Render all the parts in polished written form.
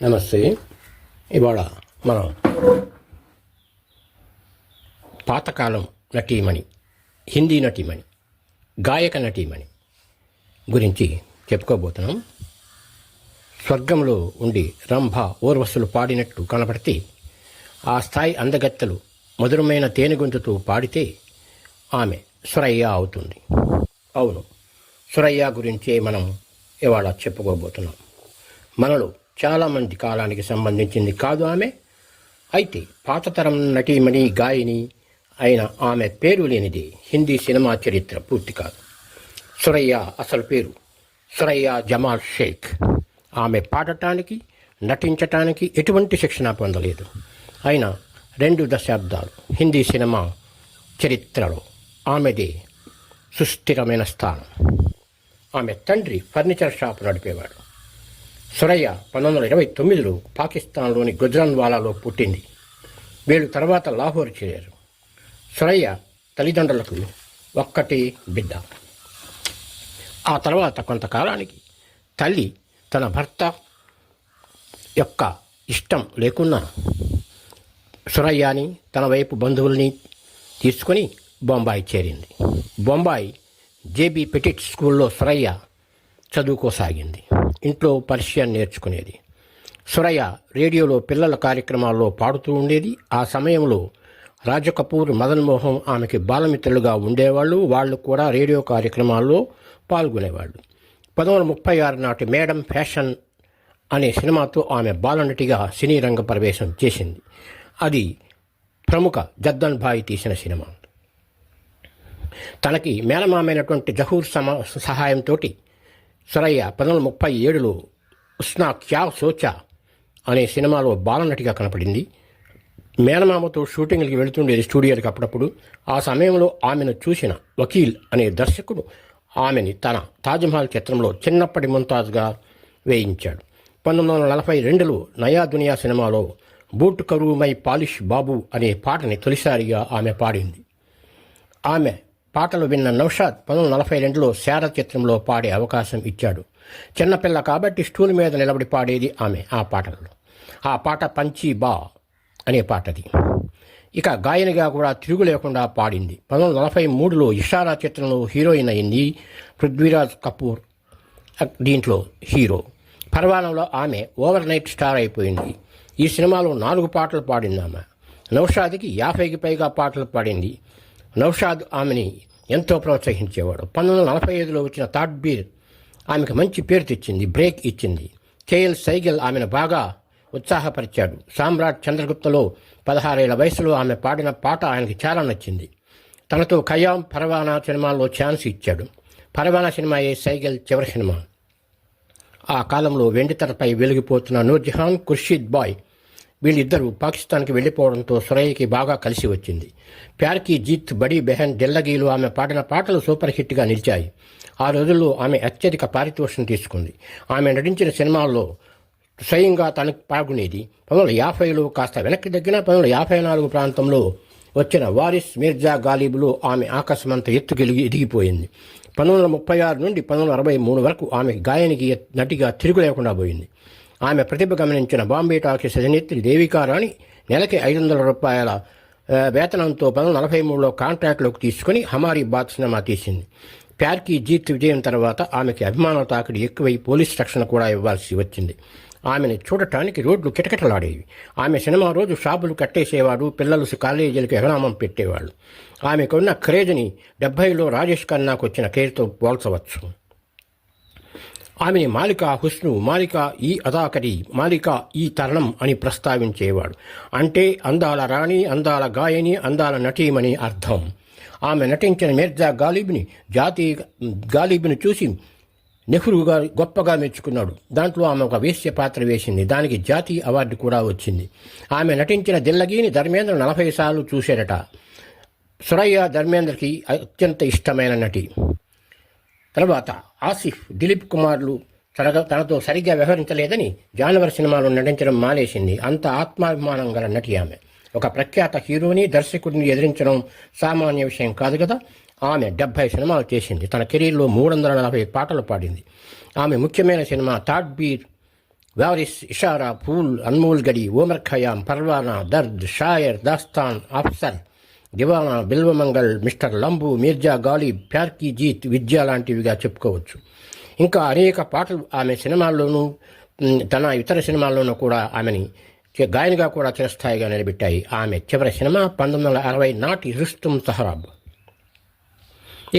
నమస్తే. ఇవాళ మనం పాతకాలం నటీమణి, హిందీ నటీమణి, గాయక నటీమణి గురించి చెప్పుకోబోతున్నాం. స్వర్గంలో ఉండి రంభ ఊర్వశులు పాడినట్టు కనపడితే ఆ స్థాయి అందగత్తెలు మధురమైన తేనె గొంతుతో పాడితే ఆమె సురయ్య అవుతుంది. అవును, సురయ్య గురించే మనం ఇవాళ చెప్పుకోబోతున్నాం. మనలో చాలామంది కాలానికి సంబంధించింది కాదు ఆమె. అయితే పాతతరం నటీమణి, గాయని అయిన ఆమె పేరు లేనిది హిందీ సినిమా చరిత్ర పూర్తి కాదు. సురయ్య అసలు పేరు సురయ్య జమాల్ షేక్. ఆమె పాడటానికి, నటించటానికి ఎటువంటి శిక్షణ పొందలేదు. అయినా 2 దశాబ్దాలు హిందీ సినిమా చరిత్రలో ఆమెదే సుస్థిరమైన స్థానం. ఆమె తండ్రి ఫర్నిచర్ షాప్ నడిపేవాడు. సురయ్య 1929లో పాకిస్తాన్లోని గుజ్రాన్వాలాలో పుట్టింది. వీళ్ళు తర్వాత లాహోర్ చేరారు. సురయ్య తల్లిదండ్రులకు ఒక్కటే బిడ్డ. ఆ తర్వాత కొంతకాలానికి తల్లి తన భర్త యొక్క ఇష్టం లేకున్నా సురయ్యని తన వైపు బంధువుల్ని తీసుకొని బొంబాయి చేరింది. బొంబాయి జేబీ పెటిట్ స్కూల్లో సురయ్య చదువుకోసాగింది. ఇంట్లో పర్షియన్ నేర్చుకునేది. సురయ్య రేడియోలో పిల్లల కార్యక్రమాల్లో పాడుతూ ఉండేది. ఆ సమయంలో రాజకపూర్, మదన్ మోహన్ ఆమెకి బాలమిత్రులుగా ఉండేవాళ్ళు. వాళ్ళు కూడా రేడియో కార్యక్రమాల్లో పాల్గొనేవాళ్ళు. 1936 నాటి మేడం ఫ్యాషన్ అనే సినిమాతో ఆమె బాలనటిగా సినీ రంగ ప్రవేశం చేసింది. అది ప్రముఖ జద్దన్ భాయ్ తీసిన సినిమా. తనకి మేనమామైనటువంటి జహూర్ సహాయంతో సురయ్య 1937లో ఉస్నా క్యా సోచా అనే సినిమాలో బాలనటిగా కనపడింది. మేనమామతో షూటింగ్కి వెళుతుండేది స్టూడియోకి అప్పుడప్పుడు. ఆ సమయంలో ఆమెను చూసిన వకీల్ అనే దర్శకుడు ఆమెని తన తాజ్మహల్ చిత్రంలో చిన్నప్పటి ముంతాజ్గా వేయించాడు. 1942లో నయా దునియా సినిమాలో బూట్ కరూమై పాలిష్ బాబు అనే పాటని తొలిసారిగా ఆమె పాడింది. ఆమె పాటలు విన్న నౌషాద్ 1942లో శార చిత్రంలో పాడే అవకాశం ఇచ్చాడు. చిన్నపిల్ల కాబట్టి స్టూల్ మీద నిలబడి పాడేది ఆమె ఆ పాటల్లో. ఆ పాట పంచీ బా అనే పాటది. ఇక గాయనిగా కూడా తిరుగు లేకుండా పాడింది. 1943లో ఇషారా చిత్రంలో హీరోయిన్ అయింది. పృథ్వీరాజ్ కపూర్ దీంట్లో హీరో. పర్వానంలో ఆమె ఓవర్ నైట్ స్టార్ అయిపోయింది. ఈ సినిమాలో 4 పాటలు పాడింది ఆమె. నౌషాద్కి 50కి పైగా పాటలు పాడింది. నౌషాద్ ఆమెని ఎంతో ప్రోత్సహించేవాడు. 1945లో వచ్చిన తాడ్బీర్ ఆమెకు మంచి పేరు తెచ్చింది, బ్రేక్ ఇచ్చింది. కేఎల్ సైగల్ ఆమెను బాగా ఉత్సాహపరిచాడు. సామ్రాట్ చంద్రగుప్తలో 16 ఏళ్ల వయసులో ఆమె పాడిన పాట ఆయనకి చాలా నచ్చింది. తనతో ఖయాం, పరవానా సినిమాల్లో ఛాన్స్ ఇచ్చాడు. పరవానా సినిమాయే సైగల్ చివరి సినిమా. ఆ కాలంలో వెండితెరపై వెలిగిపోతున్న నూర్జహాన్, ఖుర్షీద్ బాయ్ వీళ్ళిద్దరూ పాకిస్తాన్కి వెళ్ళిపోవడంతో సురయ్యకి బాగా కలిసి వచ్చింది. ప్యార్ కీ జీత్, బడీ బెహన్, దిల్లగీలు ఆమె పాడిన పాటలు సూపర్ హిట్గా నిలిచాయి. ఆ రోజుల్లో ఆమె అత్యధిక పారితోషికం తీసుకుంది. ఆమె నటించిన సినిమాల్లో స్వయంగా తనకు పాల్గొనేది. 1950లో కాస్త వెనక్కి తగ్గిన 1954 ప్రాంతంలో వచ్చిన వారిస్, మిర్జా గాలిబ్లో ఆమె ఆకాశమంత ఎదిగిపోయింది. 1936 నుండి 1963 వరకు ఆమె గాయనికి, నటిగా తిరుగు లేకుండా పోయింది. ఆమె ప్రతిభ గమనించిన బాంబే టాకీస్ అధినేత్రి దేవికారాణి నెలకి $500 వేతనంతో 1943లో కాంట్రాక్ట్లోకి తీసుకుని హమారీ బాత్ సినిమా తీసింది. ప్యార్ కీ జీత్ విజయం తర్వాత ఆమెకి అభిమానుల తాకిడి ఎక్కువై పోలీస్ రక్షణ కూడా ఇవ్వాల్సి వచ్చింది. ఆమెను చూడటానికి రోడ్లు కిటకిటలాడేవి. ఆమె సినిమా రోజు షాపులు కట్టేసేవాడు. పిల్లలు కాలేజీలకు ఎగనామం పెట్టేవాళ్ళు. ఆమెకున్న క్రేజ్ని 70లో రాజేష్ ఖన్నాకు వచ్చిన కేర్తో పోల్చవచ్చు. ఆమెని మాలికా హుస్ను, మాలికా ఈ అదాకరి, మాలికా ఈ తరుణం అని ప్రస్తావించేవాడు. అంటే అందాల రాణి, అందాల గాయని, అందాల నటీమని అర్థం. ఆమె నటించిన మిర్జా గాలిబ్ని చూసి నెహ్రూ గారు గొప్పగా మెచ్చుకున్నాడు. దాంట్లో ఆమె ఒక వేశ్య పాత్ర వేసింది. దానికి జాతీయ అవార్డు కూడా వచ్చింది. ఆమె నటించిన దిల్లగీని ధర్మేంద్ర 40 సార్లు చూశాడట. సురయ్య ధర్మేంద్రకి అత్యంత ఇష్టమైన నటి. తర్వాత ఆసిఫ్, దిలీప్ కుమార్లు తనతో సరిగ్గా వ్యవహరించలేదని జానవర్ సినిమాలో నటించడం మానేసింది. అంత ఆత్మాభిమానం గల నటి ఆమె. ఒక ప్రఖ్యాత హీరోని, దర్శకుడిని ఎదిరించడం సామాన్య విషయం కాదు కదా. ఆమె 70 సినిమాలు చేసింది. తన కెరీర్లో 340 పాటలు పాడింది. ఆమె ముఖ్యమైన సినిమా తాడ్బీర్ వారిస్, ఇషారా, ఫూల్, అన్మోల్ గడి, ఓమర్ ఖయాం, పర్వానా, దర్ద్, షాయర్, దాస్తాన్, అఫ్సర్, దివానా, బిల్వమంగల్, మిస్టర్ లంబు, మీర్జా గాలిబ్, ప్యార్కీ జీత్, విద్య లాంటివిగా చెప్పుకోవచ్చు. ఇంకా అనేక పాటలు ఆమె సినిమాల్లోనూ తన ఇతర సినిమాల్లోనూ కూడా ఆమెని గాయనిగా కూడా చిరస్థాయిగా నిలబెట్టాయి. ఆమె చివరి సినిమా 1960 నాటి రుస్తుం సహరాబ్.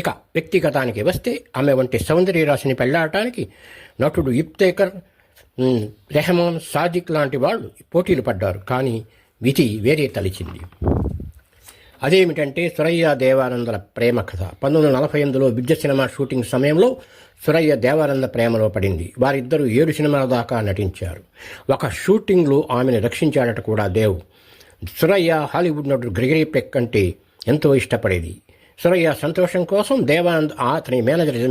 ఇక వ్యక్తిగతానికి వస్తే ఆమె వంటి సౌందర్యరాశిని పెళ్లాడటానికి నటుడు ఇఫ్తేకర్, రెహమాన్, సాదిక్ లాంటి వాళ్ళు పోటీలు పడ్డారు. కానీ విధి వేరే తలిచింది. అదేమిటంటే సురయ్య దేవానందల ప్రేమ కథ. 1948లో విద్య సినిమా షూటింగ్ సమయంలో సురయ్య దేవానంద ప్రేమలో పడింది. వారిద్దరూ 7 సినిమాల దాకా నటించారు. ఒక షూటింగ్లో ఆమెను రక్షించాడట కూడా దేవ్. సురయ్య హాలీవుడ్ నటుడు గ్రెగరీ పెక్ అంటే ఎంతో ఇష్టపడేది. సురయ్య సంతోషం కోసం దేవానంద్ అతని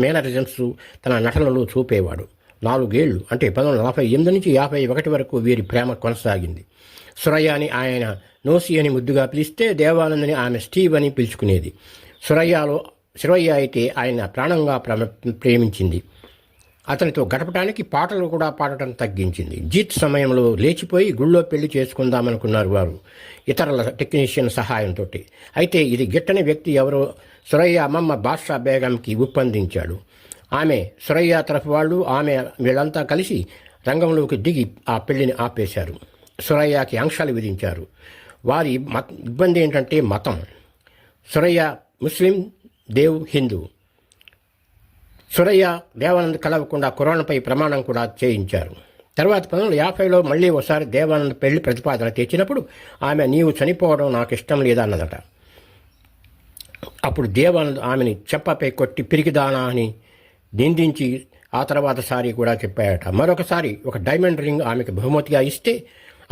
మేనరిజమ్స్ తన నటనలో చూపేవాడు. 4 ఏళ్లు అంటే 1948 నుంచి 51 వరకు వీరి ప్రేమ కొనసాగింది. సురయ్యని ఆయన నోసి అని ముద్దుగా పిలిస్తే దేవానందని ఆమె స్టీవ్ అని పిలుచుకునేది. సురయ్య అయితే ఆయన ప్రాణంగా ప్రేమించింది. అతనితో గడపడానికి పాటలు కూడా పాడటం తగ్గించింది. జీత్ సమయంలో లేచిపోయి గుళ్ళో పెళ్లి చేసుకుందామనుకున్నారు వారు, ఇతరుల టెక్నీషియన్ సహాయంతో. అయితే ఇది గిట్టని వ్యక్తి ఎవరో సురయ్య అమ్మమ్మ బాద్షా బేగంకి ఒప్పందించాడు. ఆమె, సురయ్య తరఫు వాళ్ళు, ఆమె వీళ్ళంతా కలిసి రంగంలోకి దిగి ఆ పెళ్లిని ఆపేశారు. సురయ్యకి ఆంక్షలు విధించారు. వారి ఇబ్బంది ఏంటంటే మతం. సురయ్య ముస్లిం, దేవ్ హిందూ. సురయ్య దేవానంద్ కలవకుండా ఖురాన్పై ప్రమాణం కూడా చేయించారు. తర్వాత 1950లో మళ్ళీ ఒకసారి దేవానంద్ పెళ్లి ప్రతిపాదన తెచ్చినప్పుడు ఆమె, నీవు చనిపోవడం నాకు ఇష్టం లేదన్నదట. అప్పుడు దేవానంద్ ఆమెని చెప్పపై కొట్టి పిరికిదానా అని నిందించి ఆ తర్వాత సారి కూడా చెప్పాడట. మరొకసారి ఒక డైమండ్ రింగ్ ఆమెకు బహుమతిగా ఇస్తే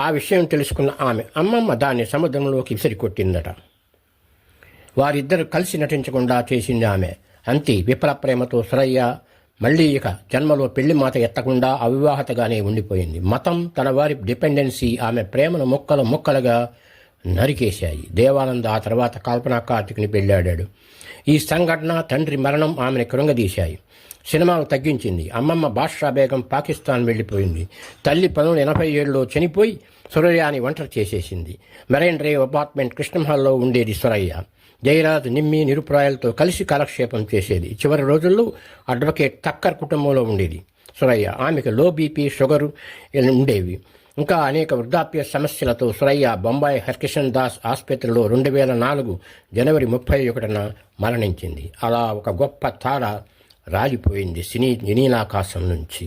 ఆ విషయం తెలుసుకున్న ఆమె అమ్మమ్మ దాన్ని సముద్రంలోకి విసిరికొట్టిందట. వారిద్దరు కలిసి నటించకుండా చేసింది ఆమె. అంతే, విఫల ప్రేమతో సురయ్య మళ్ళీ ఇక జన్మలో పెళ్లి మాట ఎత్తకుండా అవివాహతగానే ఉండిపోయింది. మతం, తన వారి డిపెండెన్సీ ఆమె ప్రేమను ముక్కలుగా నరికేశాయి. దేవానంద్ ఆ తర్వాత కల్పనా కార్తిక్ని పెళ్ళాడాడు. ఈ సంఘటన, తండ్రి మరణం ఆమెను కృంగదీశాయి. సినిమాలు తగ్గించింది. అమ్మమ్మ బాద్షా బేగం పాకిస్తాన్ వెళ్ళిపోయింది. తల్లి 1987లో చనిపోయి సురయ్యని ఒంటరి చేసేసింది. మెరైన్ డ్రైవ్ అపార్ట్మెంట్ కృష్ణమహల్లో ఉండేది సురయ్య. జయరాజ్, నిమ్మి, నిరుప్రాయాలతో కలిసి కాలక్షేపం చేసేది. చివరి రోజుల్లో అడ్వకేట్ తక్కర్ కుటుంబంలో ఉండేది సురయ్య. ఆమెకు లో బీపీ, షుగరు ఉండేవి. ఇంకా అనేక వృద్ధాప్య సమస్యలతో సురయ్య బొంబాయి హర్కిషన్ దాస్ ఆసుపత్రిలో 2004 జనవరి 31న మరణించింది. అలా ఒక గొప్ప తార రాలిపోయింది సినీ నీలాకాశం నుంచి.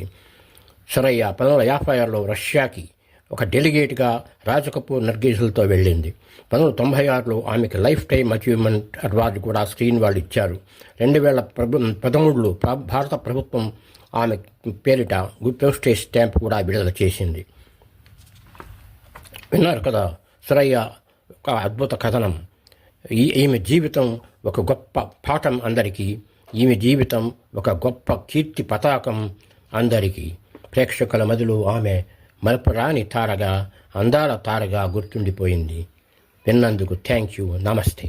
సురయ్య 1956లో రష్యాకి ఒక డెలిగేట్గా రాజ్ కపూర్, నర్గీసులతో వెళ్ళింది. 1996లో ఆమెకు లైఫ్ టైమ్ అచీవ్మెంట్ అవార్డు కూడా స్క్రీన్ వాళ్ళు ఇచ్చారు. 2013లో భారత ప్రభుత్వం ఆమె పేరిట గుడ్ పోస్టేజ్ స్టాంప్ కూడా విడుదల చేసింది. విన్నారు కదా సురయ్య ఒక అద్భుత కథనం. ఈమె జీవితం ఒక గొప్ప పాఠం అందరికీ. ఈమె జీవితం ఒక గొప్ప కీర్తి పతాకం అందరికీ. ప్రేక్షకుల మదిలో ఆమె మరపురాని తారగా, అందాల తారగా గుర్తుండిపోయింది. విన్నందుకు థ్యాంక్ యూ. నమస్తే.